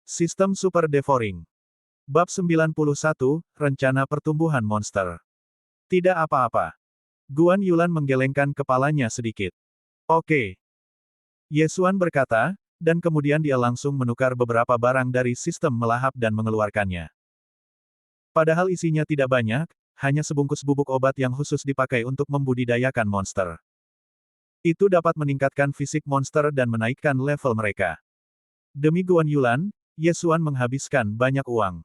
Sistem Super Devouring. Bab 91, Rencana Pertumbuhan Monster. Tidak apa-apa. Guan Yulan menggelengkan kepalanya sedikit. Oke. Yesuan berkata, dan kemudian dia langsung menukar beberapa barang dari sistem melahap dan mengeluarkannya. Padahal isinya tidak banyak, hanya sebungkus bubuk obat yang khusus dipakai untuk membudidayakan monster. Itu dapat meningkatkan fisik monster dan menaikkan level mereka. Demi Guan Yulan, Yesuan menghabiskan banyak uang.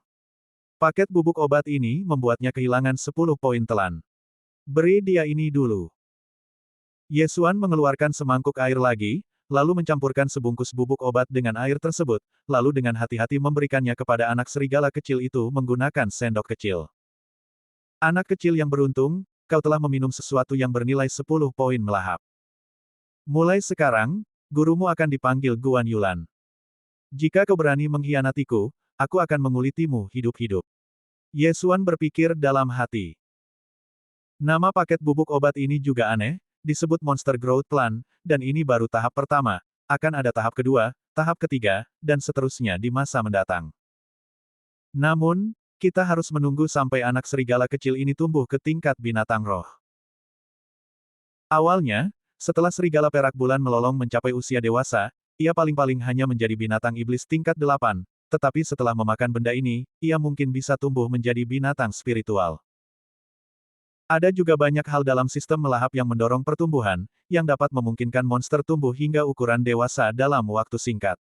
Paket bubuk obat ini membuatnya kehilangan 10 poin telan. Beri dia ini dulu. Yesuan mengeluarkan semangkuk air lagi, lalu mencampurkan sebungkus bubuk obat dengan air tersebut, lalu dengan hati-hati memberikannya kepada anak serigala kecil itu menggunakan sendok kecil. Anak kecil yang beruntung, kau telah meminum sesuatu yang bernilai 10 poin melahap. Mulai sekarang, gurumu akan dipanggil Guan Yulan. Jika kau berani mengkhianatiku, aku akan mengulitimu hidup-hidup. Yesuan berpikir dalam hati. Nama paket bubuk obat ini juga aneh, disebut Monster Growth Plan, dan ini baru tahap pertama, akan ada tahap kedua, tahap ketiga, dan seterusnya di masa mendatang. Namun, kita harus menunggu sampai anak serigala kecil ini tumbuh ke tingkat binatang roh. Awalnya, setelah serigala perak bulan melolong mencapai usia dewasa, ia paling-paling hanya menjadi binatang iblis tingkat 8, tetapi setelah memakan benda ini, ia mungkin bisa tumbuh menjadi binatang spiritual. Ada juga banyak hal dalam sistem melahap yang mendorong pertumbuhan, yang dapat memungkinkan monster tumbuh hingga ukuran dewasa dalam waktu singkat.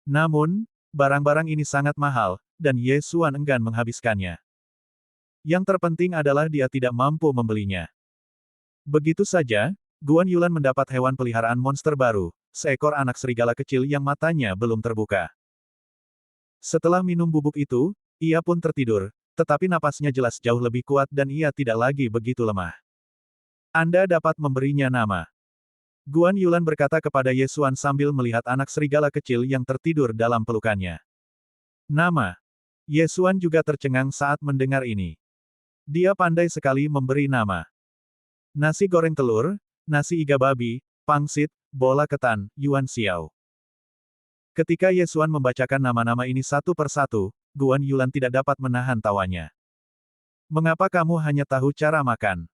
Namun, barang-barang ini sangat mahal, dan Yesuan enggan menghabiskannya. Yang terpenting adalah dia tidak mampu membelinya. Begitu saja, Guan Yulan mendapat hewan peliharaan monster baru, seekor anak serigala kecil yang matanya belum terbuka. Setelah minum bubuk itu, ia pun tertidur, tetapi napasnya jelas jauh lebih kuat dan ia tidak lagi begitu lemah. Anda dapat memberinya nama. Guan Yulan berkata kepada Yesuan sambil melihat anak serigala kecil yang tertidur dalam pelukannya. Nama. Yesuan juga tercengang saat mendengar ini. Dia pandai sekali memberi nama. Nasi goreng telur, nasi iga babi, pangsit, bola ketan, Yuan Xiao. Ketika Yesuan membacakan nama-nama ini satu persatu, Guan Yulan tidak dapat menahan tawanya. Mengapa kamu hanya tahu cara makan?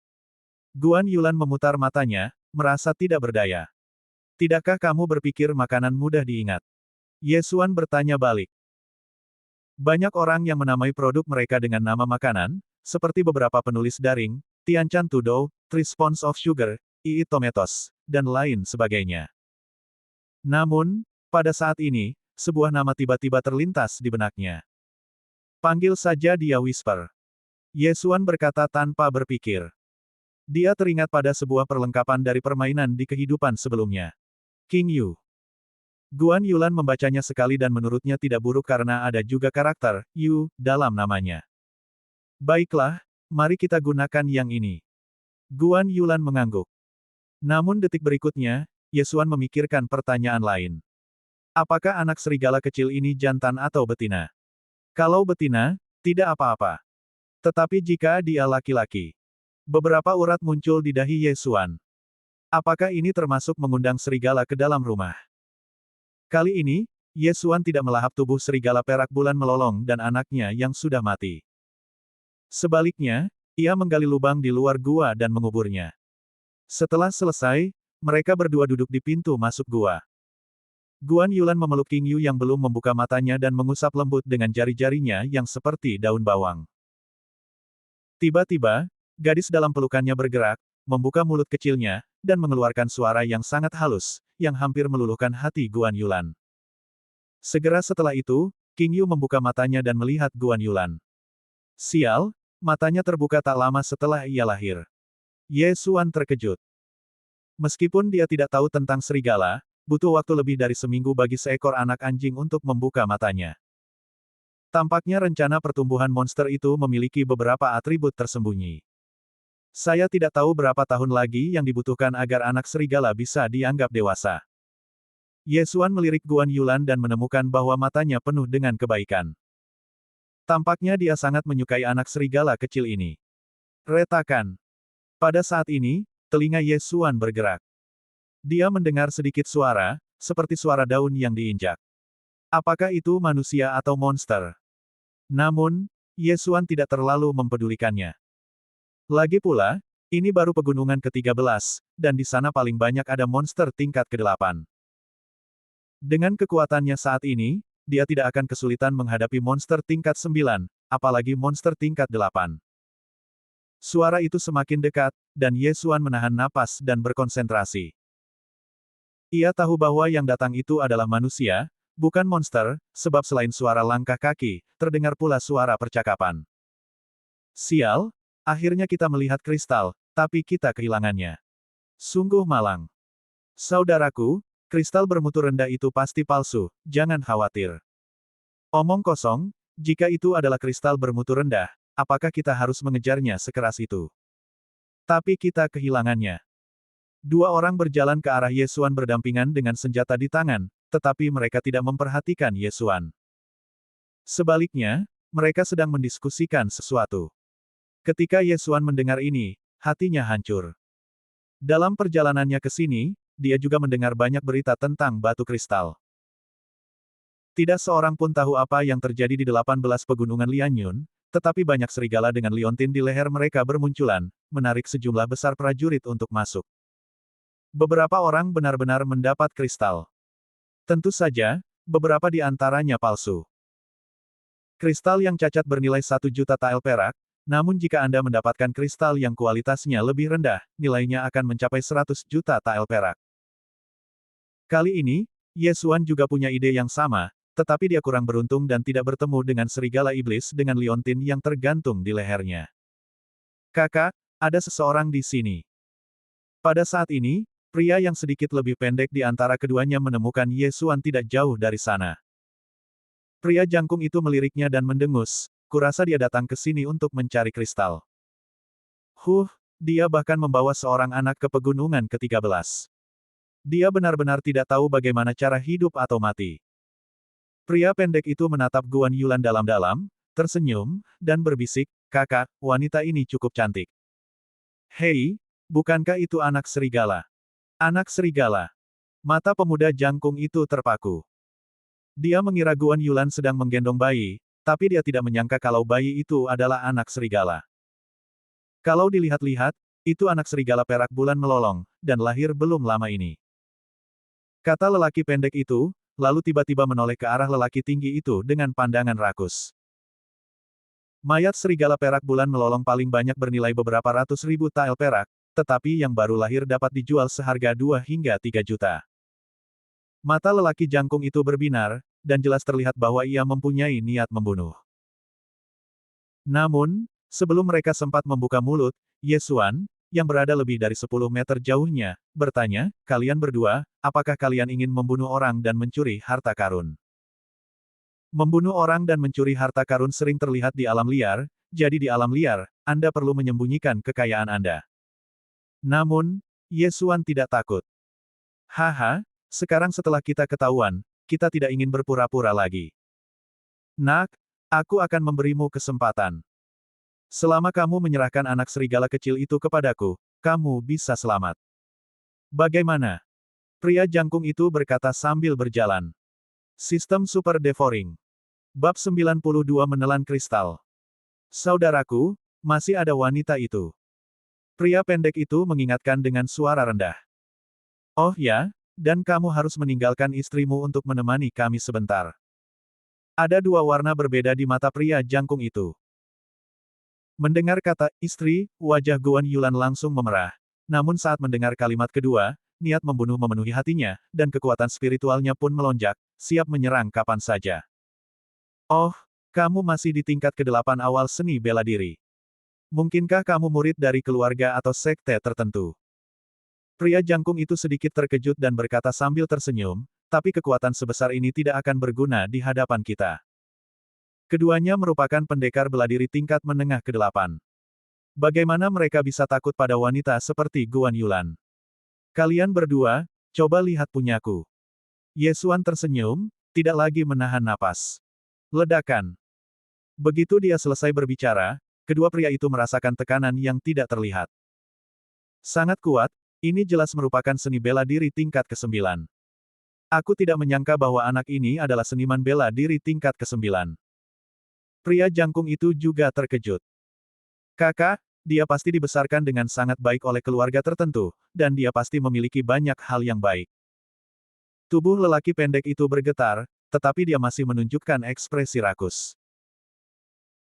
Guan Yulan memutar matanya, merasa tidak berdaya. Tidakkah kamu berpikir makanan mudah diingat? Yesuan bertanya balik. Banyak orang yang menamai produk mereka dengan nama makanan, seperti beberapa penulis daring, Tianchan Tudou, 3 Spoons of Sugar, Ii Tomatoes, dan lain sebagainya. Namun, pada saat ini, sebuah nama tiba-tiba terlintas di benaknya. Panggil saja dia Whisper. Yesuan berkata tanpa berpikir. Dia teringat pada sebuah perlengkapan dari permainan di kehidupan sebelumnya. King Yu. Guan Yulan membacanya sekali dan menurutnya tidak buruk karena ada juga karakter Yu dalam namanya. Baiklah, mari kita gunakan yang ini. Guan Yulan mengangguk. Namun detik berikutnya, Yesuan memikirkan pertanyaan lain. Apakah anak serigala kecil ini jantan atau betina? Kalau betina, tidak apa-apa. Tetapi jika dia laki-laki, beberapa urat muncul di dahi Yesuan. Apakah ini termasuk mengundang serigala ke dalam rumah? Kali ini, Yesuan tidak melahap tubuh serigala perak bulan melolong dan anaknya yang sudah mati. Sebaliknya, ia menggali lubang di luar gua dan menguburnya. Setelah selesai, mereka berdua duduk di pintu masuk gua. Guan Yulan memeluk King Yu yang belum membuka matanya dan mengusap lembut dengan jari-jarinya yang seperti daun bawang. Tiba-tiba, gadis dalam pelukannya bergerak, membuka mulut kecilnya, dan mengeluarkan suara yang sangat halus, yang hampir meluluhkan hati Guan Yulan. Segera setelah itu, King Yu membuka matanya dan melihat Guan Yulan. Sial, matanya terbuka tak lama setelah ia lahir. Yesuan terkejut. Meskipun dia tidak tahu tentang serigala, butuh waktu lebih dari seminggu bagi seekor anak anjing untuk membuka matanya. Tampaknya rencana pertumbuhan monster itu memiliki beberapa atribut tersembunyi. Saya tidak tahu berapa tahun lagi yang dibutuhkan agar anak serigala bisa dianggap dewasa. Yesuan melirik Guan Yulan dan menemukan bahwa matanya penuh dengan kebaikan. Tampaknya dia sangat menyukai anak serigala kecil ini. Retakan. Pada saat ini, telinga Yesuan bergerak. Dia mendengar sedikit suara, seperti suara daun yang diinjak. Apakah itu manusia atau monster? Namun, Yesuan tidak terlalu mempedulikannya. Lagi pula, ini baru pegunungan ke-13, dan di sana paling banyak ada monster tingkat ke-8. Dengan kekuatannya saat ini, dia tidak akan kesulitan menghadapi monster tingkat 9, apalagi monster tingkat 8. Suara itu semakin dekat, dan Yesuan menahan napas dan berkonsentrasi. Ia tahu bahwa yang datang itu adalah manusia, bukan monster, sebab selain suara langkah kaki, terdengar pula suara percakapan. Sial, akhirnya kita melihat kristal, tapi kita kehilangannya. Sungguh malang. Saudaraku, kristal bermutu rendah itu pasti palsu, jangan khawatir. Omong kosong, jika itu adalah kristal bermutu rendah, apakah kita harus mengejarnya sekeras itu? Tapi kita kehilangannya. Dua orang berjalan ke arah Yesuan berdampingan dengan senjata di tangan, tetapi mereka tidak memperhatikan Yesuan. Sebaliknya, mereka sedang mendiskusikan sesuatu. Ketika Yesuan mendengar ini, hatinya hancur. Dalam perjalanannya ke sini, dia juga mendengar banyak berita tentang batu kristal. Tidak seorang pun tahu apa yang terjadi di 18 pegunungan Lianyun, tetapi banyak serigala dengan liontin di leher mereka bermunculan, menarik sejumlah besar prajurit untuk masuk. Beberapa orang benar-benar mendapat kristal. Tentu saja, beberapa di antaranya palsu. Kristal yang cacat bernilai 1 juta tael perak, namun jika Anda mendapatkan kristal yang kualitasnya lebih rendah, nilainya akan mencapai 100 juta tael perak. Kali ini, Yesuan juga punya ide yang sama, tetapi dia kurang beruntung dan tidak bertemu dengan serigala iblis dengan liontin yang tergantung di lehernya. Kakak, ada seseorang di sini. Pada saat ini, pria yang sedikit lebih pendek di antara keduanya menemukan Yesuan tidak jauh dari sana. Pria jangkung itu meliriknya dan mendengus, kurasa dia datang ke sini untuk mencari kristal. Dia bahkan membawa seorang anak ke pegunungan ke-13. Dia benar-benar tidak tahu bagaimana cara hidup atau mati. Pria pendek itu menatap Guan Yulan dalam-dalam, tersenyum, dan berbisik, "Kakak, wanita ini cukup cantik." "Hei, bukankah itu anak serigala?" Anak serigala. Mata pemuda jangkung itu terpaku. Dia mengira Guan Yulan sedang menggendong bayi, tapi dia tidak menyangka kalau bayi itu adalah anak serigala. Kalau dilihat-lihat, itu anak serigala perak bulan melolong, dan lahir belum lama ini. Kata lelaki pendek itu, lalu tiba-tiba menoleh ke arah lelaki tinggi itu dengan pandangan rakus. Mayat serigala perak bulan melolong paling banyak bernilai beberapa ratus ribu tael perak, tetapi yang baru lahir dapat dijual seharga 2 hingga 3 juta. Mata lelaki jangkung itu berbinar, dan jelas terlihat bahwa ia mempunyai niat membunuh. Namun, sebelum mereka sempat membuka mulut, Yesuan, yang berada lebih dari 10 meter jauhnya, bertanya, "Kalian berdua, apakah kalian ingin membunuh orang dan mencuri harta karun?" Membunuh orang dan mencuri harta karun sering terlihat di alam liar, jadi di alam liar, Anda perlu menyembunyikan kekayaan Anda. Namun, Yesuan tidak takut. "Haha, sekarang setelah kita ketahuan, kita tidak ingin berpura-pura lagi. Nak, aku akan memberimu kesempatan. Selama kamu menyerahkan anak serigala kecil itu kepadaku, kamu bisa selamat." "Bagaimana?" Pria jangkung itu berkata sambil berjalan. Sistem Super Devouring. Bab 92 Menelan Kristal. "Saudaraku, masih ada wanita itu." Pria pendek itu mengingatkan dengan suara rendah. "Oh ya, dan kamu harus meninggalkan istrimu untuk menemani kami sebentar." Ada dua warna berbeda di mata pria jangkung itu. Mendengar kata istri, wajah Guan Yulan langsung memerah. Namun saat mendengar kalimat kedua, niat membunuh memenuhi hatinya, dan kekuatan spiritualnya pun melonjak, siap menyerang kapan saja. "Oh, kamu masih di tingkat ke-8 awal seni bela diri. Mungkinkah kamu murid dari keluarga atau sekte tertentu?" Pria jangkung itu sedikit terkejut dan berkata sambil tersenyum, "Tapi kekuatan sebesar ini tidak akan berguna di hadapan kita." Keduanya merupakan pendekar bela diri tingkat menengah ke-8. Bagaimana mereka bisa takut pada wanita seperti Guan Yulan? "Kalian berdua, coba lihat punyaku." Yesuan tersenyum, tidak lagi menahan napas. Ledakan. Begitu dia selesai berbicara, kedua pria itu merasakan tekanan yang tidak terlihat. Sangat kuat, ini jelas merupakan seni bela diri tingkat ke-9. Aku tidak menyangka bahwa anak ini adalah seniman bela diri tingkat ke-9. Pria jangkung itu juga terkejut. Kakak, dia pasti dibesarkan dengan sangat baik oleh keluarga tertentu, dan dia pasti memiliki banyak hal yang baik. Tubuh lelaki pendek itu bergetar, tetapi dia masih menunjukkan ekspresi rakus.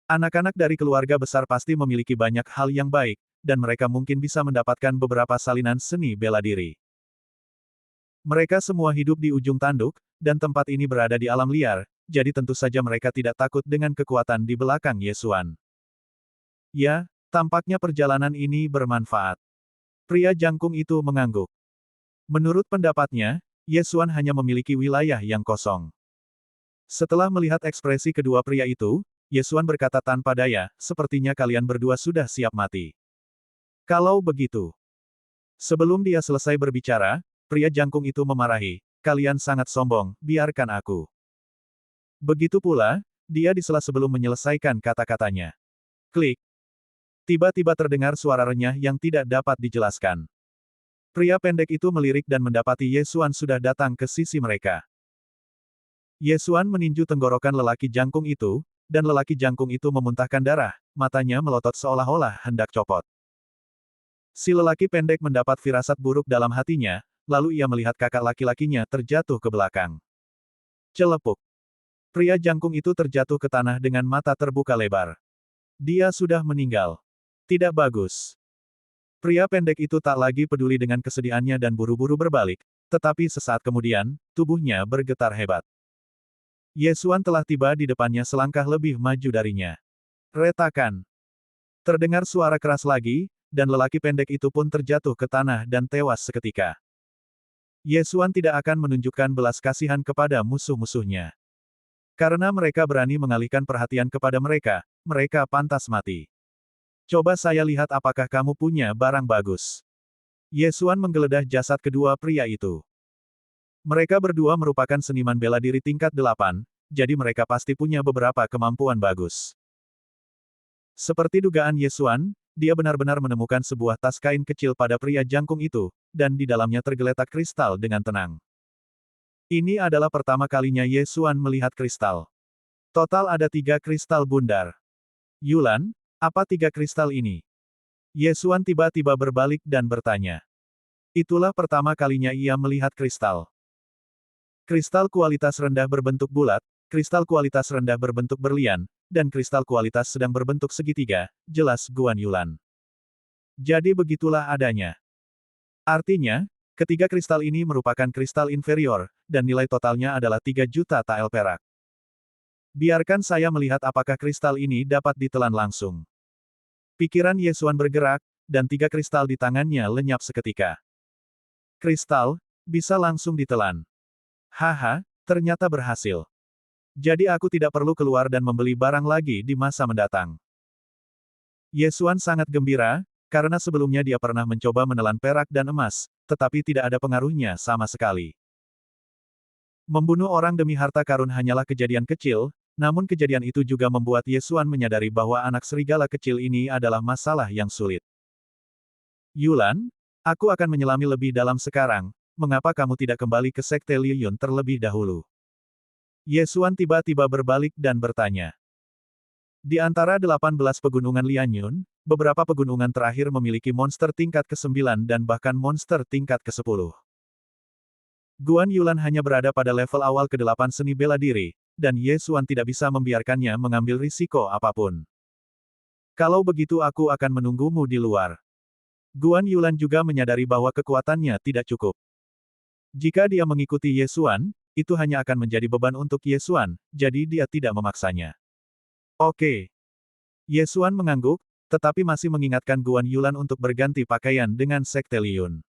Anak-anak dari keluarga besar pasti memiliki banyak hal yang baik, dan mereka mungkin bisa mendapatkan beberapa salinan seni bela diri. Mereka semua hidup di ujung tanduk, dan tempat ini berada di alam liar, jadi tentu saja mereka tidak takut dengan kekuatan di belakang Yesuan. Ya, tampaknya perjalanan ini bermanfaat. Pria jangkung itu mengangguk. Menurut pendapatnya, Yesuan hanya memiliki wilayah yang kosong. Setelah melihat ekspresi kedua pria itu, Yesuan berkata tanpa daya, sepertinya kalian berdua sudah siap mati. Kalau begitu. Sebelum dia selesai berbicara, pria jangkung itu memarahi, kalian sangat sombong, biarkan aku. Begitu pula, dia disela sebelum menyelesaikan kata-katanya. Klik. Tiba-tiba terdengar suara renyah yang tidak dapat dijelaskan. Pria pendek itu melirik dan mendapati Yesuan sudah datang ke sisi mereka. Yesuan meninju tenggorokan lelaki jangkung itu, dan lelaki jangkung itu memuntahkan darah, matanya melotot seolah-olah hendak copot. Si lelaki pendek mendapat firasat buruk dalam hatinya, lalu ia melihat kakak laki-lakinya terjatuh ke belakang. Celepuk. Pria jangkung itu terjatuh ke tanah dengan mata terbuka lebar. Dia sudah meninggal. Tidak bagus. Pria pendek itu tak lagi peduli dengan kesedihannya dan buru-buru berbalik, tetapi sesaat kemudian, tubuhnya bergetar hebat. Yesuan telah tiba di depannya selangkah lebih maju darinya. Retakan. Terdengar suara keras lagi, dan lelaki pendek itu pun terjatuh ke tanah dan tewas seketika. Yesuan tidak akan menunjukkan belas kasihan kepada musuh-musuhnya. Karena mereka berani mengalihkan perhatian kepada mereka, mereka pantas mati. Coba saya lihat apakah kamu punya barang bagus. Yesuan menggeledah jasad kedua pria itu. Mereka berdua merupakan seniman bela diri tingkat 8, jadi mereka pasti punya beberapa kemampuan bagus. Seperti dugaan Yesuan, dia benar-benar menemukan sebuah tas kain kecil pada pria jangkung itu, dan di dalamnya tergeletak kristal dengan tenang. Ini adalah pertama kalinya Yesuan melihat kristal. Total ada 3 kristal bundar. Yulan, apa 3 kristal ini? Yesuan tiba-tiba berbalik dan bertanya. Itulah pertama kalinya ia melihat kristal. Kristal kualitas rendah berbentuk bulat, kristal kualitas rendah berbentuk berlian, dan kristal kualitas sedang berbentuk segitiga, jelas Guan Yulan. Jadi begitulah adanya. Artinya, ketiga kristal ini merupakan kristal inferior, dan nilai totalnya adalah 3 juta tael perak. Biarkan saya melihat apakah kristal ini dapat ditelan langsung. Pikiran Yesuan bergerak, dan 3 kristal di tangannya lenyap seketika. Kristal, bisa langsung ditelan. Haha, ternyata berhasil. Jadi aku tidak perlu keluar dan membeli barang lagi di masa mendatang. Yesuan sangat gembira, karena sebelumnya dia pernah mencoba menelan perak dan emas, tetapi tidak ada pengaruhnya sama sekali. Membunuh orang demi harta karun hanyalah kejadian kecil, namun kejadian itu juga membuat Yesuan menyadari bahwa anak serigala kecil ini adalah masalah yang sulit. Yulan, aku akan menyelami lebih dalam sekarang, mengapa kamu tidak kembali ke Sekte Liyun terlebih dahulu? Yesuan tiba-tiba berbalik dan bertanya. Di antara 18 pegunungan Lianyun, beberapa pegunungan terakhir memiliki monster tingkat ke-9 dan bahkan monster tingkat ke-10. Guan Yulan hanya berada pada level awal ke-8 seni bela diri, dan Yesuan tidak bisa membiarkannya mengambil risiko apapun. Kalau begitu aku akan menunggumu di luar. Guan Yulan juga menyadari bahwa kekuatannya tidak cukup. Jika dia mengikuti Yesuan, itu hanya akan menjadi beban untuk Yesuan, jadi dia tidak memaksanya. Oke. Yesuan mengangguk, tetapi masih mengingatkan Guan Yulan untuk berganti pakaian dengan Sekte Liyun.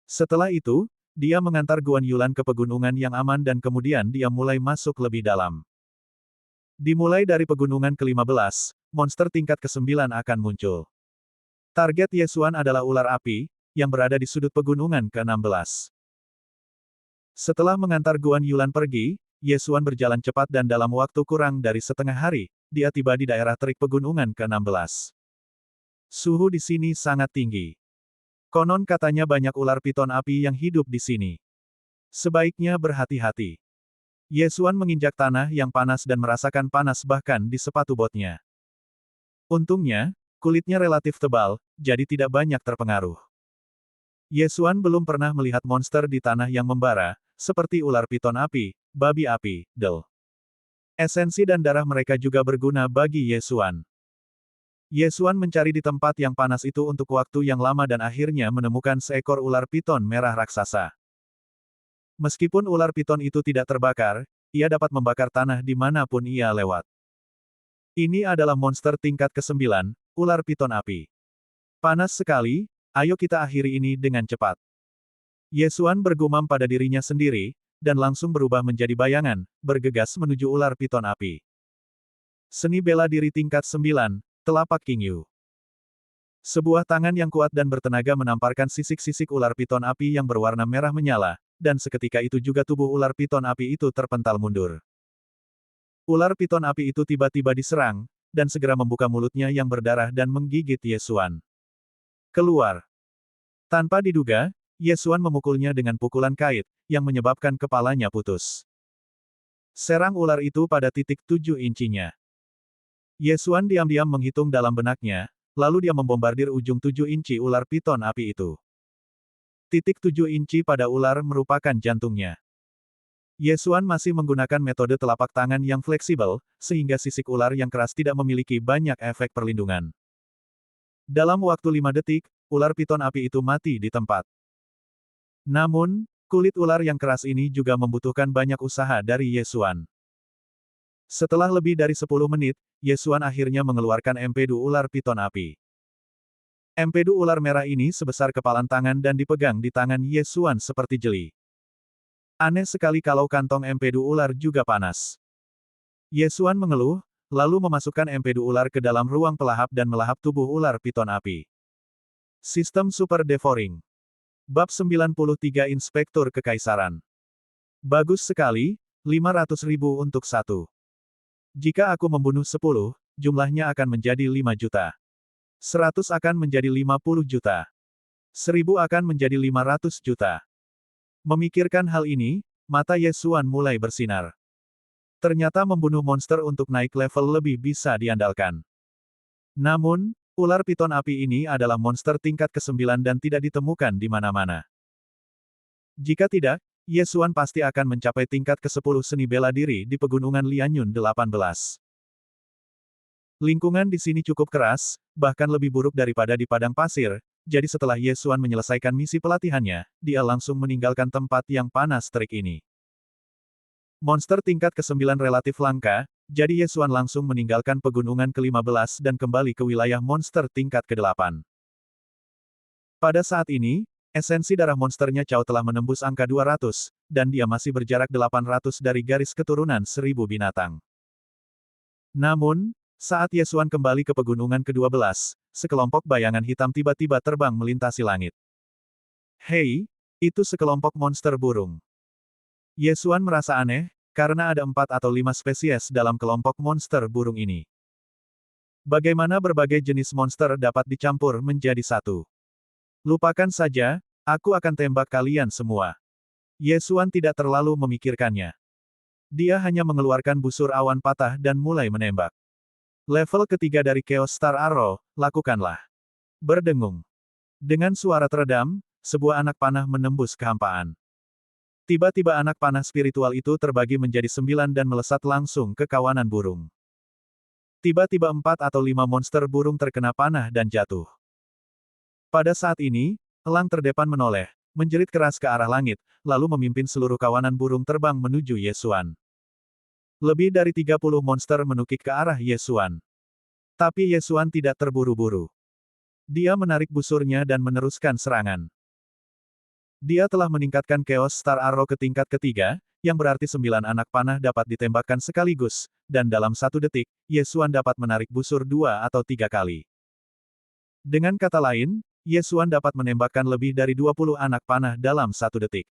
Setelah itu, dia mengantar Guan Yulan ke pegunungan yang aman dan kemudian dia mulai masuk lebih dalam. Dimulai dari pegunungan ke-15, monster tingkat ke-9 akan muncul. Target Yesuan adalah ular api, yang berada di sudut pegunungan ke-16. Setelah mengantar Guan Yulan pergi, Yesuan berjalan cepat dan dalam waktu kurang dari setengah hari, dia tiba di daerah terik pegunungan ke-16. Suhu di sini sangat tinggi. Konon katanya banyak ular piton api yang hidup di sini. Sebaiknya berhati-hati. Yesuan menginjak tanah yang panas dan merasakan panas bahkan di sepatu botnya. Untungnya, kulitnya relatif tebal, jadi tidak banyak terpengaruh. Yesuan belum pernah melihat monster di tanah yang membara, seperti ular piton api, babi api, del. Esensi dan darah mereka juga berguna bagi Yesuan. Yesuan mencari di tempat yang panas itu untuk waktu yang lama dan akhirnya menemukan seekor ular piton merah raksasa. Meskipun ular piton itu tidak terbakar, ia dapat membakar tanah dimanapun ia lewat. Ini adalah monster tingkat ke-9, ular piton api. Panas sekali, ayo kita akhiri ini dengan cepat. Yesuan bergumam pada dirinya sendiri, dan langsung berubah menjadi bayangan, bergegas menuju ular piton api. Seni bela diri tingkat 9, telapak King Yu. Sebuah tangan yang kuat dan bertenaga menamparkan sisik-sisik ular piton api yang berwarna merah menyala, dan seketika itu juga tubuh ular piton api itu terpental mundur. Ular piton api itu tiba-tiba diserang, dan segera membuka mulutnya yang berdarah dan menggigit Yesuan. Keluar. Tanpa diduga, Yesuan memukulnya dengan pukulan kait, yang menyebabkan kepalanya putus. Serang ular itu pada titik 7 incinya. Yesuan diam-diam menghitung dalam benaknya, lalu dia membombardir ujung 7 inci ular piton api itu. Titik 7 inci pada ular merupakan jantungnya. Yesuan masih menggunakan metode telapak tangan yang fleksibel, sehingga sisik ular yang keras tidak memiliki banyak efek perlindungan. Dalam waktu 5 detik, ular piton api itu mati di tempat. Namun, kulit ular yang keras ini juga membutuhkan banyak usaha dari Yesuan. Setelah lebih dari 10 menit, Yesuan akhirnya mengeluarkan empedu ular piton api. Empedu ular merah ini sebesar kepalan tangan dan dipegang di tangan Yesuan seperti jeli. Aneh sekali kalau kantong empedu ular juga panas. Yesuan mengeluh, lalu memasukkan empedu ular ke dalam ruang pelahap dan melahap tubuh ular piton api. Sistem Super Devouring. Bab 93 Inspektur Kekaisaran. Bagus sekali, 500.000 untuk 1. Jika aku membunuh 10, jumlahnya akan menjadi 5 juta. 100 akan menjadi 50 juta. 1000 akan menjadi 500 juta. Memikirkan hal ini, mata Yesuan mulai bersinar. Ternyata membunuh monster untuk naik level lebih bisa diandalkan. Namun, ular piton api ini adalah monster tingkat ke-9 dan tidak ditemukan di mana-mana. Jika tidak, Yesuan pasti akan mencapai tingkat ke-10 seni bela diri di pegunungan Lianyun 18. Lingkungan di sini cukup keras, bahkan lebih buruk daripada di padang pasir, jadi setelah Yesuan menyelesaikan misi pelatihannya, dia langsung meninggalkan tempat yang panas terik ini. Monster tingkat ke-9 relatif langka, jadi Yesuan langsung meninggalkan pegunungan ke-15 dan kembali ke wilayah monster tingkat ke-8. Pada saat ini, esensi darah monsternya Cao telah menembus angka 200, dan dia masih berjarak 800 dari garis keturunan 1000 binatang. Namun, saat Yesuan kembali ke pegunungan ke-12, sekelompok bayangan hitam tiba-tiba terbang melintasi langit. Hei, itu sekelompok monster burung. Yesuan merasa aneh, karena ada 4 atau 5 spesies dalam kelompok monster burung ini. Bagaimana berbagai jenis monster dapat dicampur menjadi satu? Lupakan saja, aku akan tembak kalian semua. Yesuan tidak terlalu memikirkannya. Dia hanya mengeluarkan busur awan patah dan mulai menembak. Level ketiga dari Chaos Star Arrow, lakukanlah. Berdengung. Dengan suara teredam, sebuah anak panah menembus kehampaan. Tiba-tiba anak panah spiritual itu terbagi menjadi 9 dan melesat langsung ke kawanan burung. Tiba-tiba 4 atau 5 monster burung terkena panah dan jatuh. Pada saat ini, elang terdepan menoleh, menjerit keras ke arah langit, lalu memimpin seluruh kawanan burung terbang menuju Yesuan. Lebih dari 30 monster menukik ke arah Yesuan. Tapi Yesuan tidak terburu-buru. Dia menarik busurnya dan meneruskan serangan. Dia telah meningkatkan Chaos Star Arrow ke tingkat ketiga, yang berarti 9 anak panah dapat ditembakkan sekaligus, dan dalam 1 detik, Yesuan dapat menarik busur 2 atau 3 kali. Dengan kata lain, Yesuan dapat menembakkan lebih dari 20 anak panah dalam 1 detik.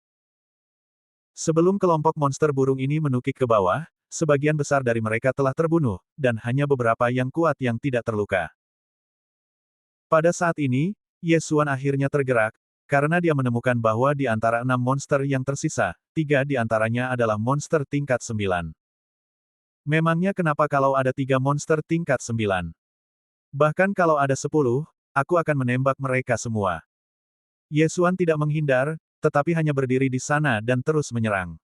Sebelum kelompok monster burung ini menukik ke bawah, sebagian besar dari mereka telah terbunuh, dan hanya beberapa yang kuat yang tidak terluka. Pada saat ini, Yesuan akhirnya tergerak, karena dia menemukan bahwa di antara 6 monster yang tersisa, 3 di antaranya adalah monster tingkat 9. Memangnya kenapa kalau ada 3 monster tingkat 9? Bahkan kalau ada 10, aku akan menembak mereka semua. Ye Xuan tidak menghindar, tetapi hanya berdiri di sana dan terus menyerang.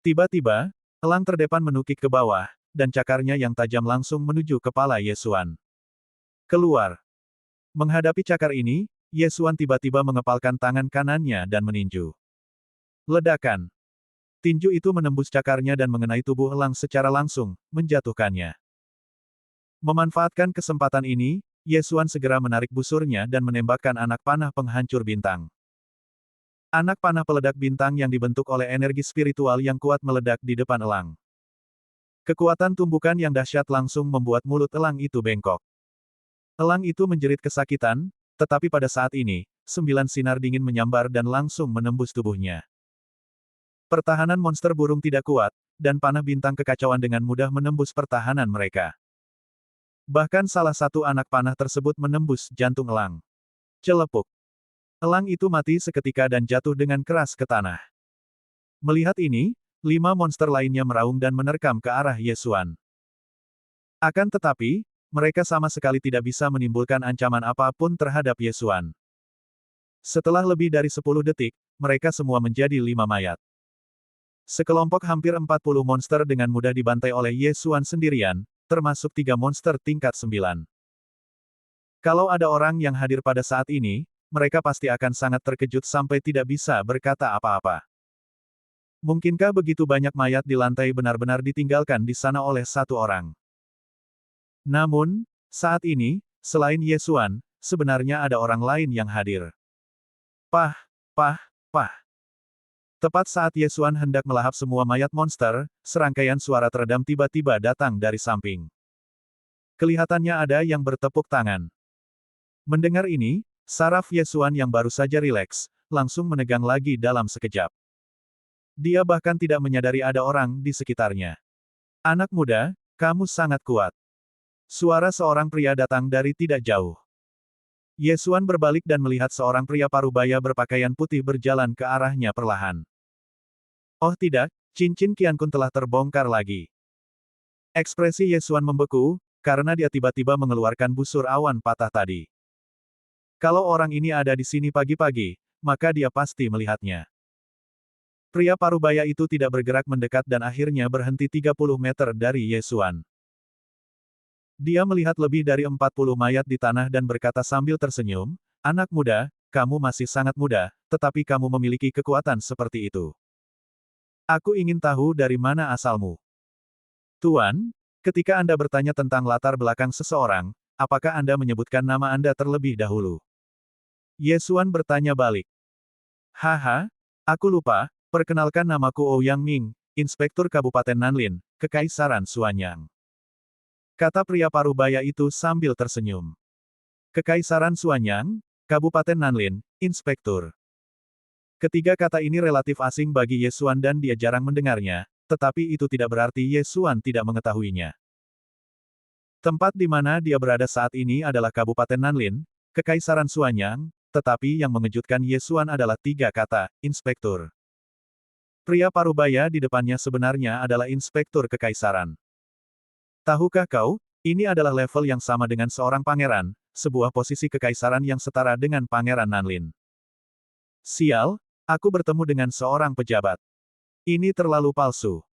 Tiba-tiba, elang terdepan menukik ke bawah, dan cakarnya yang tajam langsung menuju kepala Ye Xuan. Keluar. Menghadapi cakar ini, Ye Xuan tiba-tiba mengepalkan tangan kanannya dan meninju. Ledakan. Tinju itu menembus cakarnya dan mengenai tubuh elang secara langsung, menjatuhkannya. Memanfaatkan kesempatan ini, Ye Xuan segera menarik busurnya dan menembakkan anak panah penghancur bintang. Anak panah peledak bintang yang dibentuk oleh energi spiritual yang kuat meledak di depan elang. Kekuatan tumbukan yang dahsyat langsung membuat mulut elang itu bengkok. Elang itu menjerit kesakitan, tetapi pada saat ini, 9 sinar dingin menyambar dan langsung menembus tubuhnya. Pertahanan monster burung tidak kuat, dan panah bintang kekacauan dengan mudah menembus pertahanan mereka. Bahkan salah satu anak panah tersebut menembus jantung elang. Celepuk. Elang itu mati seketika dan jatuh dengan keras ke tanah. Melihat ini, 5 monster lainnya meraung dan menerkam ke arah Ye Xuan. Akan tetapi, mereka sama sekali tidak bisa menimbulkan ancaman apapun terhadap Ye Xuan. Setelah lebih dari 10 detik, mereka semua menjadi 5 mayat. Sekelompok hampir 40 monster dengan mudah dibantai oleh Ye Xuan sendirian, termasuk 3 monster tingkat 9. Kalau ada orang yang hadir pada saat ini, mereka pasti akan sangat terkejut sampai tidak bisa berkata apa-apa. Mungkinkah begitu banyak mayat di lantai benar-benar ditinggalkan di sana oleh satu orang? Namun, saat ini, selain Ye Xuan, sebenarnya ada orang lain yang hadir. Pah, pah, pah. Tepat saat Ye Xuan hendak melahap semua mayat monster, serangkaian suara teredam tiba-tiba datang dari samping. Kelihatannya ada yang bertepuk tangan. Mendengar ini, saraf Ye Xuan yang baru saja rileks, langsung menegang lagi dalam sekejap. Dia bahkan tidak menyadari ada orang di sekitarnya. Anak muda, kamu sangat kuat. Suara seorang pria datang dari tidak jauh. Ye Xuan berbalik dan melihat seorang pria parubaya berpakaian putih berjalan ke arahnya perlahan. Oh tidak, cincin Qian Kun telah terbongkar lagi. Ekspresi Ye Xuan membeku, karena dia tiba-tiba mengeluarkan busur awan patah tadi. Kalau orang ini ada di sini pagi-pagi, maka dia pasti melihatnya. Pria parubaya itu tidak bergerak mendekat dan akhirnya berhenti 30 meter dari Ye Xuan. Dia melihat lebih dari 40 mayat di tanah dan berkata sambil tersenyum, "Anak muda, kamu masih sangat muda, tetapi kamu memiliki kekuatan seperti itu. Aku ingin tahu dari mana asalmu." Tuan, ketika Anda bertanya tentang latar belakang seseorang, apakah Anda menyebutkan nama Anda terlebih dahulu? Ye Xuan bertanya balik. Haha, aku lupa, perkenalkan namaku Ouyang Ming, Inspektur Kabupaten Nanlin, Kekaisaran Suanyang. Kata pria parubaya itu sambil tersenyum. Kekaisaran Suanyang, Kabupaten Nanlin, Inspektur. Ketiga kata ini relatif asing bagi Ye Xuan dan dia jarang mendengarnya, tetapi itu tidak berarti Ye Xuan tidak mengetahuinya. Tempat di mana dia berada saat ini adalah Kabupaten Nanlin, Kekaisaran Suanyang, tetapi yang mengejutkan Ye Xuan adalah 3 kata, Inspektur. Pria parubaya di depannya sebenarnya adalah Inspektur Kekaisaran. Tahukah kau, ini adalah level yang sama dengan seorang pangeran, sebuah posisi kekaisaran yang setara dengan Pangeran Nanlin. Sial, aku bertemu dengan seorang pejabat. Ini terlalu palsu.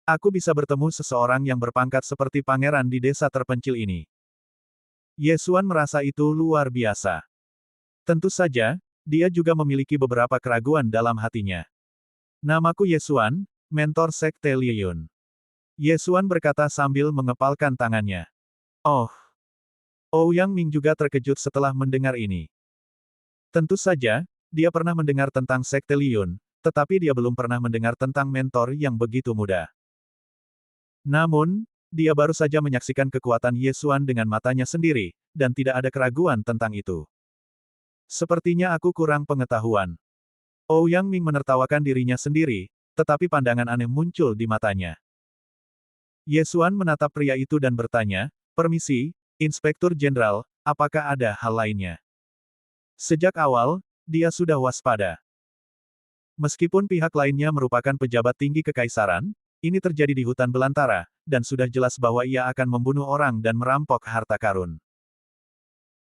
Aku bisa bertemu seseorang yang berpangkat seperti pangeran di desa terpencil ini. Ye Xuan merasa itu luar biasa. Tentu saja, dia juga memiliki beberapa keraguan dalam hatinya. Namaku Ye Xuan, mentor Sekte Liyun. Ye Xuan berkata sambil mengepalkan tangannya. Oh. Ouyang Ming juga terkejut setelah mendengar ini. Tentu saja, dia pernah mendengar tentang Sekte Liyun, tetapi dia belum pernah mendengar tentang mentor yang begitu muda. Namun, dia baru saja menyaksikan kekuatan Ye Xuan dengan matanya sendiri, dan tidak ada keraguan tentang itu. Sepertinya aku kurang pengetahuan. Ouyang Ming menertawakan dirinya sendiri, tetapi pandangan aneh muncul di matanya. Ye Xuan menatap pria itu dan bertanya, "Permisi, Inspektur Jenderal, apakah ada hal lainnya?" Sejak awal, dia sudah waspada. Meskipun pihak lainnya merupakan pejabat tinggi kekaisaran, ini terjadi di hutan belantara, dan sudah jelas bahwa ia akan membunuh orang dan merampok harta karun.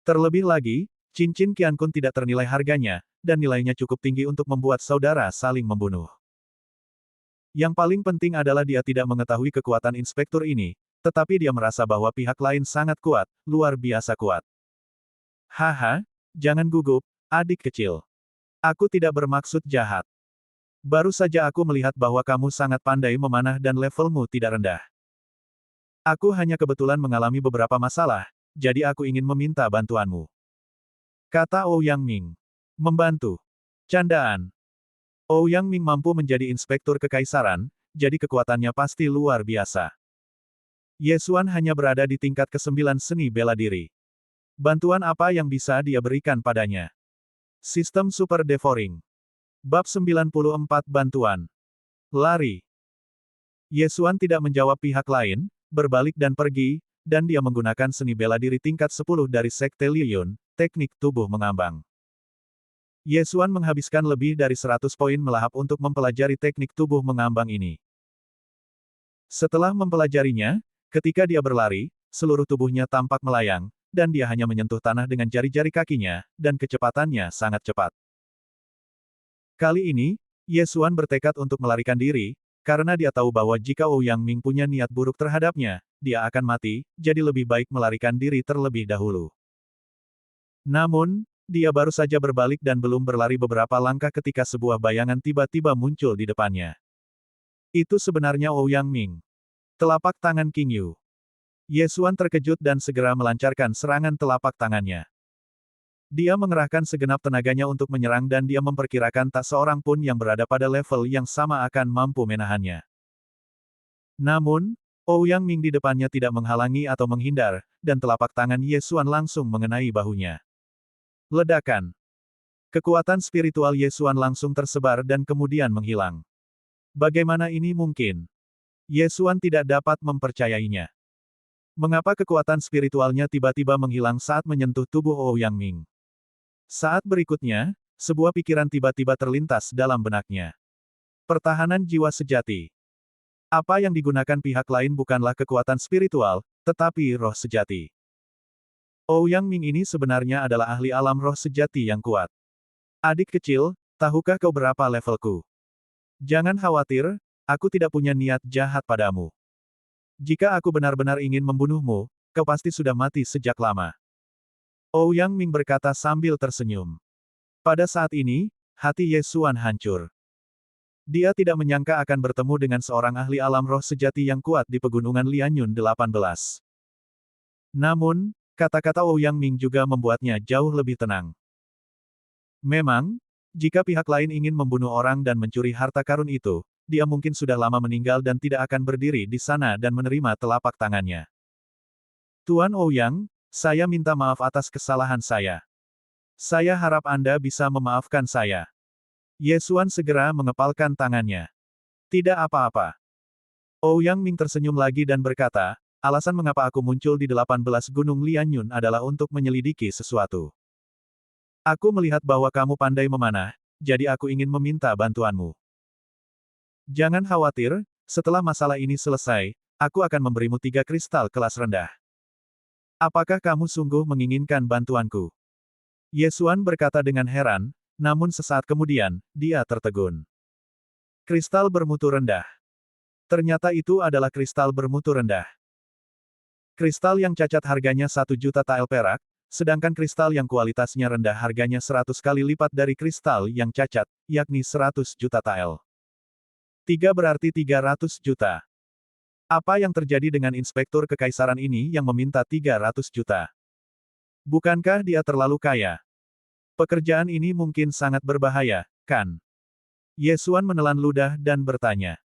Terlebih lagi, cincin Qian Kun tidak ternilai harganya, dan nilainya cukup tinggi untuk membuat saudara saling membunuh. Yang paling penting adalah dia tidak mengetahui kekuatan inspektur ini, tetapi dia merasa bahwa pihak lain sangat kuat, luar biasa kuat. Haha, jangan gugup, adik kecil. Aku tidak bermaksud jahat. Baru saja aku melihat bahwa kamu sangat pandai memanah dan levelmu tidak rendah. Aku hanya kebetulan mengalami beberapa masalah, jadi aku ingin meminta bantuanmu. Kata Ouyang Ming. Membantu. Candaan. Ouyang Ming mampu menjadi inspektur kekaisaran, jadi kekuatannya pasti luar biasa. Ye Xuan hanya berada di tingkat ke-9 seni bela diri. Bantuan apa yang bisa dia berikan padanya? Sistem Super Devouring. Bab 94 Bantuan. Lari. Ye Xuan tidak menjawab pihak lain, berbalik dan pergi, dan dia menggunakan seni bela diri tingkat 10 dari Sekte Liyun, teknik tubuh mengambang. Ye Xuan menghabiskan lebih dari 100 poin melahap untuk mempelajari teknik tubuh mengambang ini. Setelah mempelajarinya, ketika dia berlari, seluruh tubuhnya tampak melayang, dan dia hanya menyentuh tanah dengan jari-jari kakinya, dan kecepatannya sangat cepat. Kali ini, Ye Xuan bertekad untuk melarikan diri, karena dia tahu bahwa jika Ouyang Ming punya niat buruk terhadapnya, dia akan mati, jadi lebih baik melarikan diri terlebih dahulu. Namun, dia baru saja berbalik dan belum berlari beberapa langkah ketika sebuah bayangan tiba-tiba muncul di depannya. Itu sebenarnya Ouyang Ming. Telapak tangan King Yu. Ye Xuan terkejut dan segera melancarkan serangan telapak tangannya. Dia mengerahkan segenap tenaganya untuk menyerang dan dia memperkirakan tak seorang pun yang berada pada level yang sama akan mampu menahannya. Namun, Ouyang Ming di depannya tidak menghalangi atau menghindar, dan telapak tangan Ye Xuan langsung mengenai bahunya. Ledakan. Kekuatan spiritual Ye Xuan langsung tersebar dan kemudian menghilang. Bagaimana ini mungkin? Ye Xuan tidak dapat mempercayainya. Mengapa kekuatan spiritualnya tiba-tiba menghilang saat menyentuh tubuh Ouyang Ming? Saat berikutnya, sebuah pikiran tiba-tiba terlintas dalam benaknya. Pertahanan jiwa sejati. Apa yang digunakan pihak lain bukanlah kekuatan spiritual, tetapi roh sejati. Ouyang Ming ini sebenarnya adalah ahli alam roh sejati yang kuat. Adik kecil, tahukah kau berapa levelku? Jangan khawatir, aku tidak punya niat jahat padamu. Jika aku benar-benar ingin membunuhmu, kau pasti sudah mati sejak lama. Ouyang Ming berkata sambil tersenyum. Pada saat ini, hati Ye Xuan hancur. Dia tidak menyangka akan bertemu dengan seorang ahli alam roh sejati yang kuat di pegunungan Lianyun 18. Namun, kata-kata Ouyang Ming juga membuatnya jauh lebih tenang. Memang, jika pihak lain ingin membunuh orang dan mencuri harta karun itu, dia mungkin sudah lama meninggal dan tidak akan berdiri di sana dan menerima telapak tangannya. Tuan Ouyang, saya minta maaf atas kesalahan saya. Saya harap Anda bisa memaafkan saya. Ye Xuan segera mengepalkan tangannya. Tidak apa-apa. Ouyang Ming tersenyum lagi dan berkata, alasan mengapa aku muncul di 18 Gunung Lianyun adalah untuk menyelidiki sesuatu. Aku melihat bahwa kamu pandai memanah, jadi aku ingin meminta bantuanmu. Jangan khawatir, setelah masalah ini selesai, aku akan memberimu 3 kristal kelas rendah. Apakah kamu sungguh menginginkan bantuanku? Ye Xuan berkata dengan heran, namun sesaat kemudian, dia tertegun. Kristal bermutu rendah. Ternyata itu adalah kristal bermutu rendah. Kristal yang cacat harganya 1 juta tael perak, sedangkan kristal yang kualitasnya rendah harganya 100 kali lipat dari kristal yang cacat, yakni 100 juta tael. 3 berarti 300 juta. Apa yang terjadi dengan inspektur kekaisaran ini yang meminta 300 juta? Bukankah dia terlalu kaya? Pekerjaan ini mungkin sangat berbahaya, kan? Ye Xuan menelan ludah dan bertanya.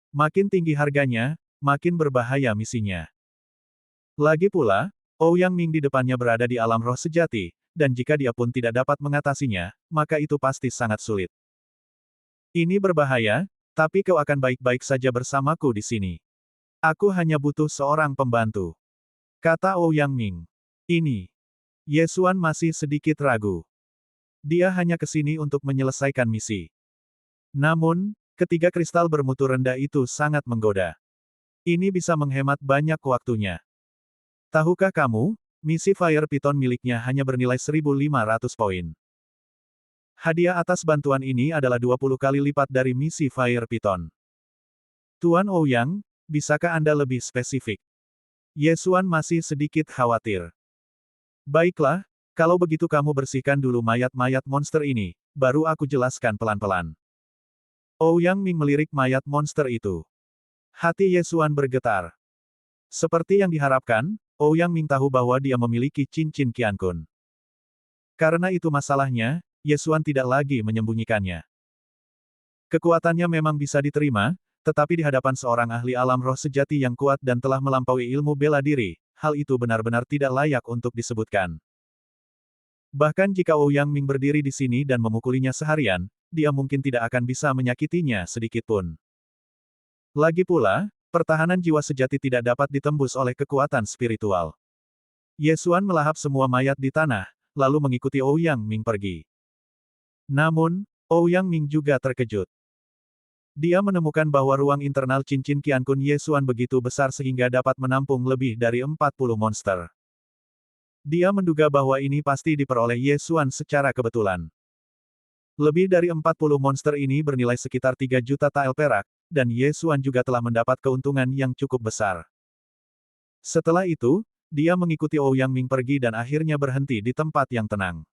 Makin tinggi harganya, makin berbahaya misinya. Lagi pula, Ouyang Ming di depannya berada di alam roh sejati, dan jika dia pun tidak dapat mengatasinya, maka itu pasti sangat sulit. Ini berbahaya, tapi kau akan baik-baik saja bersamaku di sini. Aku hanya butuh seorang pembantu. Kata Ouyang Ming. Ini. Ye Xuan masih sedikit ragu. Dia hanya ke sini untuk menyelesaikan misi. Namun, ketiga kristal bermutu rendah itu sangat menggoda. Ini bisa menghemat banyak waktunya. Tahukah kamu, misi Fire Python miliknya hanya bernilai 1.500 poin. Hadiah atas bantuan ini adalah 20 kali lipat dari misi Fire Python. Tuan Ouyang, bisakah Anda lebih spesifik? Ye Xuan masih sedikit khawatir. Baiklah, kalau begitu kamu bersihkan dulu mayat-mayat monster ini, baru aku jelaskan pelan-pelan. Ouyang Ming melirik mayat monster itu. Hati Ye Xuan bergetar. Seperti yang diharapkan, Ouyang Ming tahu bahwa dia memiliki cincin Qiankun. Karena itu masalahnya, Ye Xuan tidak lagi menyembunyikannya. Kekuatannya memang bisa diterima, tetapi di hadapan seorang ahli alam roh sejati yang kuat dan telah melampaui ilmu bela diri, hal itu benar-benar tidak layak untuk disebutkan. Bahkan jika Ouyang Ming berdiri di sini dan memukulinya seharian, dia mungkin tidak akan bisa menyakitinya sedikitpun. Lagi pula, pertahanan jiwa sejati tidak dapat ditembus oleh kekuatan spiritual. Ye Xuan melahap semua mayat di tanah, lalu mengikuti Ouyang Ming pergi. Namun, Ouyang Ming juga terkejut. Dia menemukan bahwa ruang internal cincin Qiankun Ye Xuan begitu besar sehingga dapat menampung lebih dari 40 monster. Dia menduga bahwa ini pasti diperoleh Ye Xuan secara kebetulan. Lebih dari 40 monster ini bernilai sekitar 3 juta tael perak, dan Ye Xuan juga telah mendapat keuntungan yang cukup besar. Setelah itu, dia mengikuti Ouyang Ming pergi dan akhirnya berhenti di tempat yang tenang.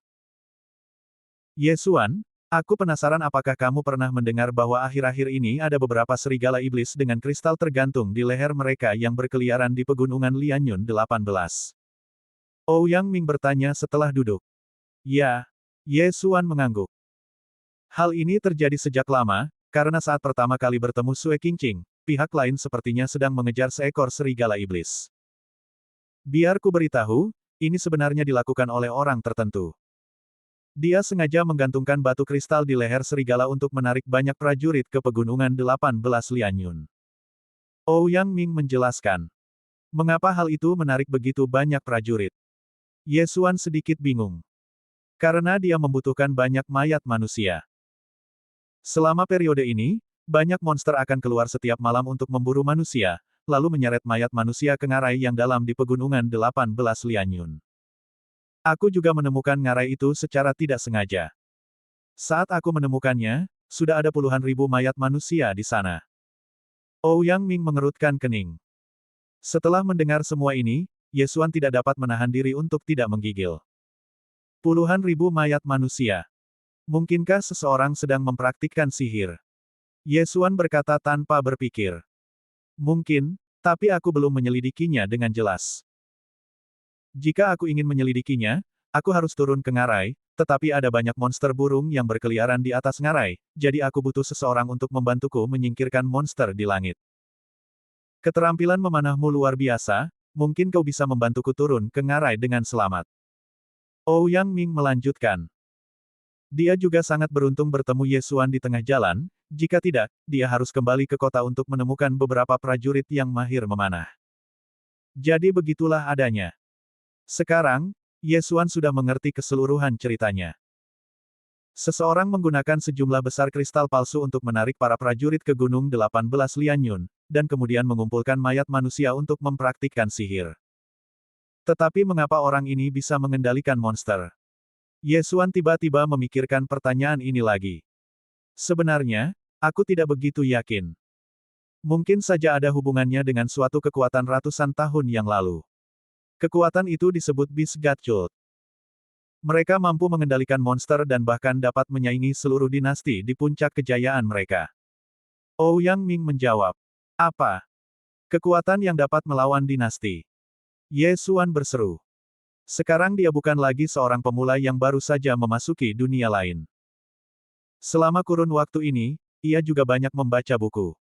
Ye Xuan, aku penasaran apakah kamu pernah mendengar bahwa akhir-akhir ini ada beberapa serigala iblis dengan kristal tergantung di leher mereka yang berkeliaran di pegunungan Lianyun 18. Ouyang Ming bertanya setelah duduk. Ya, Ye Xuan mengangguk. Hal ini terjadi sejak lama, karena saat pertama kali bertemu Sue Qingqing, pihak lain sepertinya sedang mengejar seekor serigala iblis. Biar ku beritahu, ini sebenarnya dilakukan oleh orang tertentu. Dia sengaja menggantungkan batu kristal di leher serigala untuk menarik banyak prajurit ke pegunungan 18 Lianyun. Ouyang Ming menjelaskan. Mengapa hal itu menarik begitu banyak prajurit? Ye Xuan sedikit bingung. Karena dia membutuhkan banyak mayat manusia. Selama periode ini, banyak monster akan keluar setiap malam untuk memburu manusia, lalu menyeret mayat manusia ke ngarai yang dalam di pegunungan 18 Lianyun. Aku juga menemukan ngarai itu secara tidak sengaja. Saat aku menemukannya, sudah ada puluhan ribu mayat manusia di sana. Ouyang Ming mengerutkan kening. Setelah mendengar semua ini, Ye Xuan tidak dapat menahan diri untuk tidak menggigil. Puluhan ribu mayat manusia. Mungkinkah seseorang sedang mempraktikkan sihir? Ye Xuan berkata tanpa berpikir. Mungkin, tapi aku belum menyelidikinya dengan jelas. Jika aku ingin menyelidikinya, aku harus turun ke ngarai, tetapi ada banyak monster burung yang berkeliaran di atas ngarai, jadi aku butuh seseorang untuk membantuku menyingkirkan monster di langit. Keterampilan memanahmu luar biasa, mungkin kau bisa membantuku turun ke ngarai dengan selamat. Ouyang Ming melanjutkan. Dia juga sangat beruntung bertemu Ye Xuan di tengah jalan, jika tidak, dia harus kembali ke kota untuk menemukan beberapa prajurit yang mahir memanah. Jadi begitulah adanya. Sekarang, Ye Xuan sudah mengerti keseluruhan ceritanya. Seseorang menggunakan sejumlah besar kristal palsu untuk menarik para prajurit ke Gunung 18 Lianyun, dan kemudian mengumpulkan mayat manusia untuk mempraktikkan sihir. Tetapi mengapa orang ini bisa mengendalikan monster? Ye Xuan tiba-tiba memikirkan pertanyaan ini lagi. Sebenarnya, aku tidak begitu yakin. Mungkin saja ada hubungannya dengan suatu kekuatan ratusan tahun yang lalu. Kekuatan itu disebut Beast God Cult. Mereka mampu mengendalikan monster dan bahkan dapat menyaingi seluruh dinasti di puncak kejayaan mereka. Ouyang Ming menjawab. Apa? Kekuatan yang dapat melawan dinasti. Ye Xuan berseru. Sekarang dia bukan lagi seorang pemula yang baru saja memasuki dunia lain. Selama kurun waktu ini, ia juga banyak membaca buku.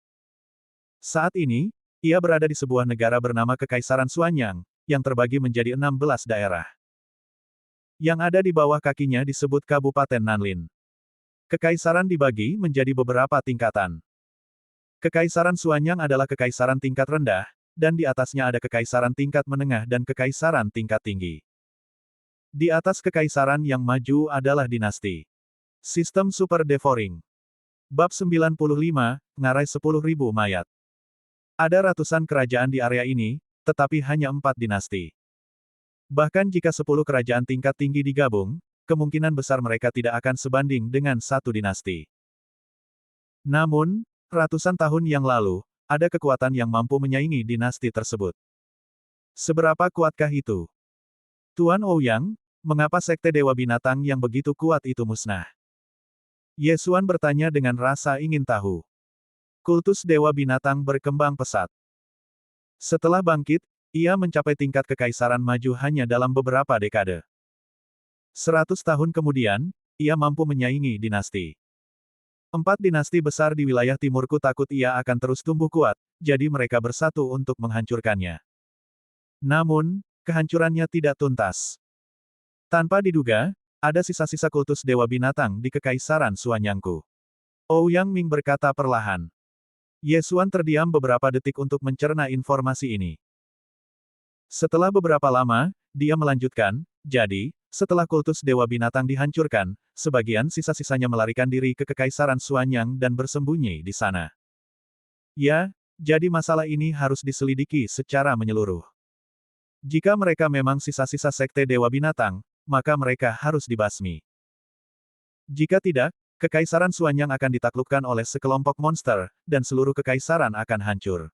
Saat ini, ia berada di sebuah negara bernama Kekaisaran Xuanyang, yang terbagi menjadi 16 daerah. Yang ada di bawah kakinya disebut Kabupaten Nanlin. Kekaisaran dibagi menjadi beberapa tingkatan. Kekaisaran Xuanyang adalah kekaisaran tingkat rendah, dan di atasnya ada kekaisaran tingkat menengah dan kekaisaran tingkat tinggi. Di atas kekaisaran yang maju adalah dinasti. Sistem Super Devouring. Bab 95, Ngarai 10.000 Mayat. Ada ratusan kerajaan di area ini, tetapi hanya 4 dinasti. Bahkan jika 10 kerajaan tingkat tinggi digabung, kemungkinan besar mereka tidak akan sebanding dengan satu dinasti. Namun, ratusan tahun yang lalu, ada kekuatan yang mampu menyaingi dinasti tersebut. Seberapa kuatkah itu? Tuan Ouyang, mengapa sekte Dewa Binatang yang begitu kuat itu musnah? Yesuan bertanya dengan rasa ingin tahu. Kultus Dewa Binatang berkembang pesat. Setelah bangkit, ia mencapai tingkat kekaisaran maju hanya dalam beberapa dekade. 100 tahun kemudian, ia mampu menyaingi dinasti. 4 dinasti besar di wilayah timurku takut ia akan terus tumbuh kuat, jadi mereka bersatu untuk menghancurkannya. Namun, kehancurannya tidak tuntas. Tanpa diduga, ada sisa-sisa kultus Dewa Binatang di Kekaisaran Suanyangku. Ouyang Ming berkata perlahan. Yesuan terdiam beberapa detik untuk mencerna informasi ini. Setelah beberapa lama, dia melanjutkan, jadi, setelah kultus Dewa Binatang dihancurkan, sebagian sisa-sisanya melarikan diri ke Kekaisaran Suanyang dan bersembunyi di sana. Ya, jadi masalah ini harus diselidiki secara menyeluruh. Jika mereka memang sisa-sisa sekte Dewa Binatang, maka mereka harus dibasmi. Jika tidak, Kekaisaran Suanyang akan ditaklukkan oleh sekelompok monster, dan seluruh kekaisaran akan hancur.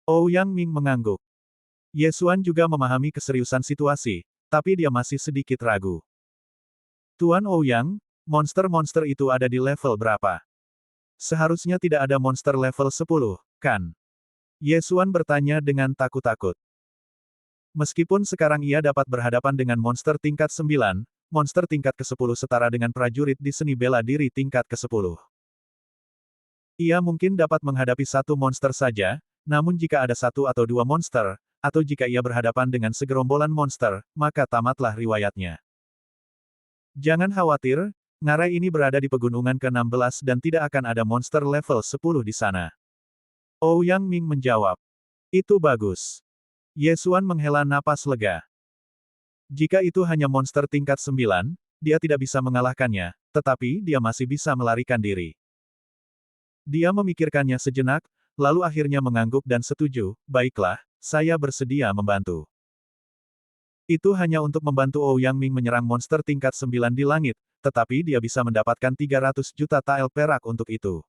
Ouyang Ming mengangguk. Yesuan juga memahami keseriusan situasi, tapi dia masih sedikit ragu. Tuan Ouyang, monster-monster itu ada di level berapa? Seharusnya tidak ada monster level 10, kan? Yesuan bertanya dengan takut-takut. Meskipun sekarang ia dapat berhadapan dengan monster tingkat 9, monster tingkat ke-10 setara dengan prajurit di seni bela diri tingkat ke-10. Ia mungkin dapat menghadapi satu monster saja, namun jika ada satu atau dua monster, atau jika ia berhadapan dengan segerombolan monster, maka tamatlah riwayatnya. Jangan khawatir, ngarai ini berada di pegunungan ke-16 dan tidak akan ada monster level 10 di sana. Ouyang Ming menjawab. Itu bagus. Yesuan menghela napas lega. Jika itu hanya monster tingkat 9, dia tidak bisa mengalahkannya, tetapi dia masih bisa melarikan diri. Dia memikirkannya sejenak, lalu akhirnya mengangguk dan setuju, baiklah, saya bersedia membantu. Itu hanya untuk membantu Ouyang Ming menyerang monster tingkat 9 di langit, tetapi dia bisa mendapatkan 300 juta tael perak untuk itu.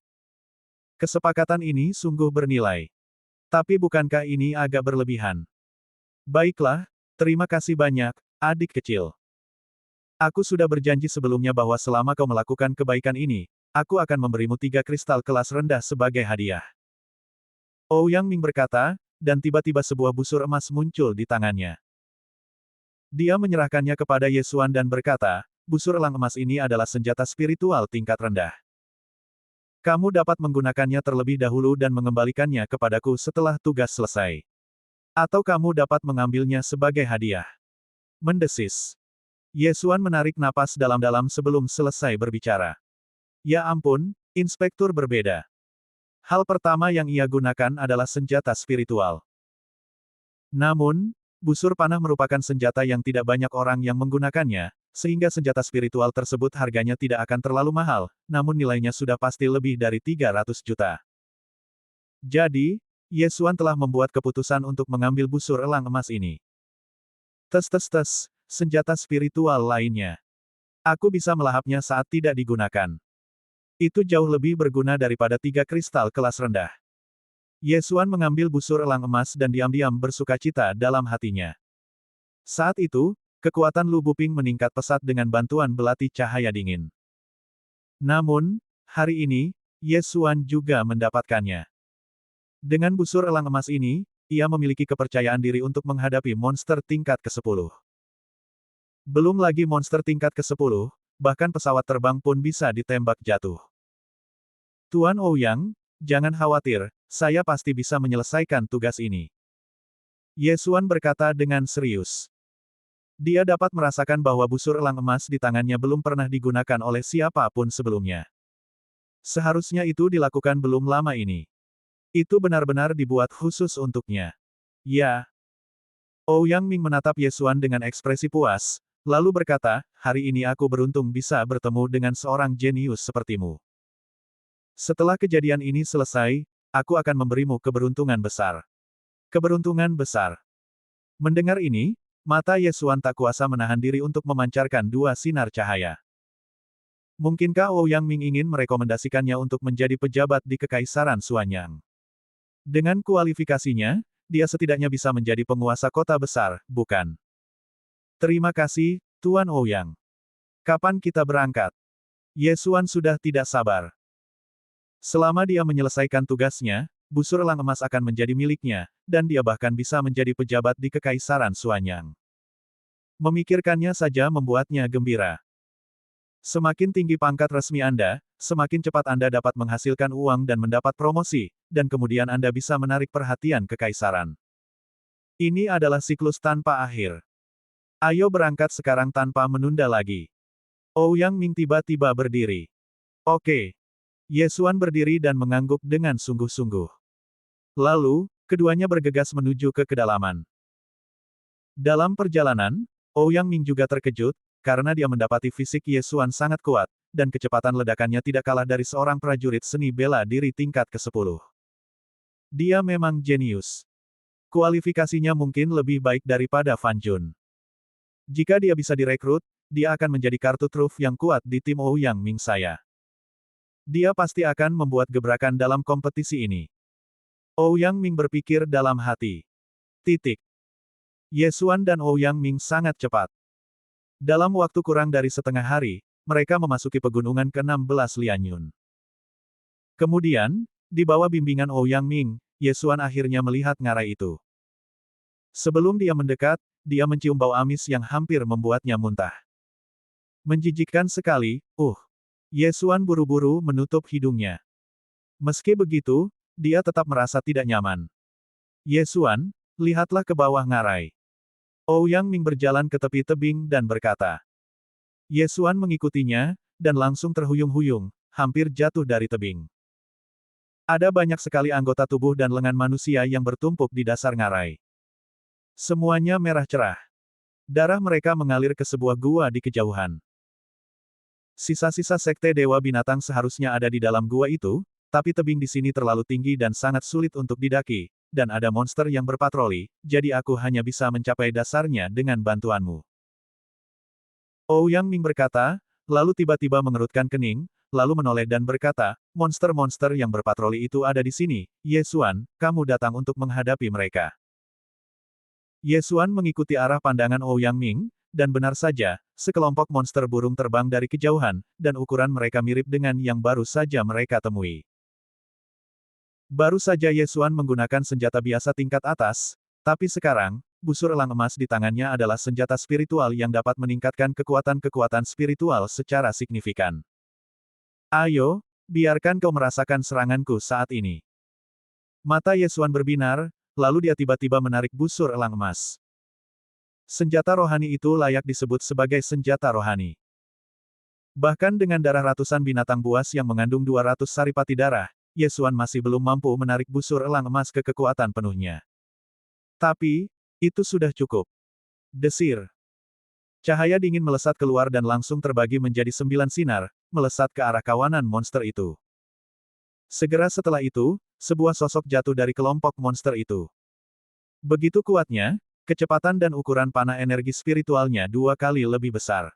Kesepakatan ini sungguh bernilai. Tapi bukankah ini agak berlebihan? Baiklah, terima kasih banyak, adik kecil. Aku sudah berjanji sebelumnya bahwa selama kau melakukan kebaikan ini, aku akan memberimu 3 kristal kelas rendah sebagai hadiah. Ouyang Ming berkata, dan tiba-tiba sebuah busur emas muncul di tangannya. Dia menyerahkannya kepada Yesuan dan berkata, busur elang emas ini adalah senjata spiritual tingkat rendah. Kamu dapat menggunakannya terlebih dahulu dan mengembalikannya kepadaku setelah tugas selesai. Atau kamu dapat mengambilnya sebagai hadiah. Mendesis. Yesuan menarik napas dalam-dalam sebelum selesai berbicara. Ya ampun, inspektur berbeda. Hal pertama yang ia gunakan adalah senjata spiritual. Namun, busur panah merupakan senjata yang tidak banyak orang yang menggunakannya, sehingga senjata spiritual tersebut harganya tidak akan terlalu mahal, namun nilainya sudah pasti lebih dari 300 juta. Jadi, Yesuan telah membuat keputusan untuk mengambil busur elang emas ini. Tes, senjata spiritual lainnya. Aku bisa melahapnya saat tidak digunakan. Itu jauh lebih berguna daripada 3 kristal kelas rendah. Yesuan mengambil busur elang emas dan diam-diam bersukacita dalam hatinya. Saat itu, kekuatan Lu Buping meningkat pesat dengan bantuan belati cahaya dingin. Namun, hari ini, Yesuan juga mendapatkannya. Dengan busur elang emas ini, ia memiliki kepercayaan diri untuk menghadapi monster tingkat ke-10. Belum lagi monster tingkat ke-10, bahkan pesawat terbang pun bisa ditembak jatuh. Tuan Ouyang, jangan khawatir, saya pasti bisa menyelesaikan tugas ini. Yesuan berkata dengan serius. Dia dapat merasakan bahwa busur elang emas di tangannya belum pernah digunakan oleh siapapun sebelumnya. Seharusnya itu dilakukan belum lama ini. Itu benar-benar dibuat khusus untuknya. Ya. Ouyang Ming menatap Yesuan dengan ekspresi puas, Lalu berkata, hari ini aku beruntung bisa bertemu dengan seorang jenius sepertimu. Setelah kejadian ini selesai, aku akan memberimu keberuntungan besar. Keberuntungan besar. Mendengar ini, mata Yesuan tak kuasa menahan diri untuk memancarkan dua sinar cahaya. Mungkinkah Ouyang Ming ingin merekomendasikannya untuk menjadi pejabat di Kekaisaran Suanyang? Dengan kualifikasinya, dia setidaknya bisa menjadi penguasa kota besar, bukan? Terima kasih, Tuan Ouyang. Kapan kita berangkat? Yesuan sudah tidak sabar. Selama dia menyelesaikan tugasnya, busur elang emas akan menjadi miliknya, dan dia bahkan bisa menjadi pejabat di Kekaisaran Suanyang. Memikirkannya saja membuatnya gembira. Semakin tinggi pangkat resmi Anda, semakin cepat Anda dapat menghasilkan uang dan mendapat promosi, dan kemudian Anda bisa menarik perhatian kekaisaran. Ini adalah siklus tanpa akhir. Ayo berangkat sekarang tanpa menunda lagi. Ouyang Ming tiba-tiba berdiri. Oke. Yesuan berdiri dan mengangguk dengan sungguh-sungguh. Lalu, keduanya bergegas menuju ke kedalaman. Dalam perjalanan, Ouyang Ming juga terkejut, karena dia mendapati fisik Yesuan sangat kuat, dan kecepatan ledakannya tidak kalah dari seorang prajurit seni bela diri tingkat ke-10. Dia memang jenius. Kualifikasinya mungkin lebih baik daripada Fan Jun. Jika dia bisa direkrut, dia akan menjadi kartu truf yang kuat di tim Ouyang Ming saya. Dia pasti akan membuat gebrakan dalam kompetisi ini. Ouyang Ming berpikir dalam hati. Titik. Yesuan dan Ouyang Ming sangat cepat. Dalam waktu kurang dari setengah hari, mereka memasuki pegunungan ke-16 Lianyun. Kemudian, di bawah bimbingan Ouyang Ming, Yesuan akhirnya melihat ngarai itu. Sebelum dia mendekat, dia mencium bau amis yang hampir membuatnya muntah. Menjijikkan sekali, Yesuan buru-buru menutup hidungnya. Meski begitu, dia tetap merasa tidak nyaman. Yesuan, lihatlah ke bawah ngarai. Ouyang Ming berjalan ke tepi tebing dan berkata. Yesuan mengikutinya, dan langsung terhuyung-huyung, hampir jatuh dari tebing. Ada banyak sekali anggota tubuh dan lengan manusia yang bertumpuk di dasar ngarai. Semuanya merah cerah. Darah mereka mengalir ke sebuah gua di kejauhan. Sisa-sisa sekte Dewa Binatang seharusnya ada di dalam gua itu, tapi tebing di sini terlalu tinggi dan sangat sulit untuk didaki, dan ada monster yang berpatroli, jadi aku hanya bisa mencapai dasarnya dengan bantuanmu. Ouyang Ming berkata, lalu tiba-tiba mengerutkan kening, lalu menoleh dan berkata, monster-monster yang berpatroli itu ada di sini, Yesuan, kamu datang untuk menghadapi mereka. Yesuan mengikuti arah pandangan Ouyang Ming, dan benar saja, sekelompok monster burung terbang dari kejauhan, dan ukuran mereka mirip dengan yang baru saja mereka temui. Baru saja Yesuan menggunakan senjata biasa tingkat atas, tapi sekarang, busur elang emas di tangannya adalah senjata spiritual yang dapat meningkatkan kekuatan-kekuatan spiritual secara signifikan. Ayo, biarkan kau merasakan seranganku saat ini. Mata Yesuan berbinar, lalu dia tiba-tiba menarik busur elang emas. Senjata rohani itu layak disebut sebagai senjata rohani. Bahkan dengan darah ratusan binatang buas yang mengandung 200 saripati darah, Yesuan masih belum mampu menarik busur elang emas ke kekuatan penuhnya. Tapi, itu sudah cukup. Desir. Cahaya dingin melesat keluar dan langsung terbagi menjadi 9 sinar, melesat ke arah kawanan monster itu. Segera setelah itu, sebuah sosok jatuh dari kelompok monster itu. Begitu kuatnya, kecepatan dan ukuran panah energi spiritualnya 2 kali lebih besar.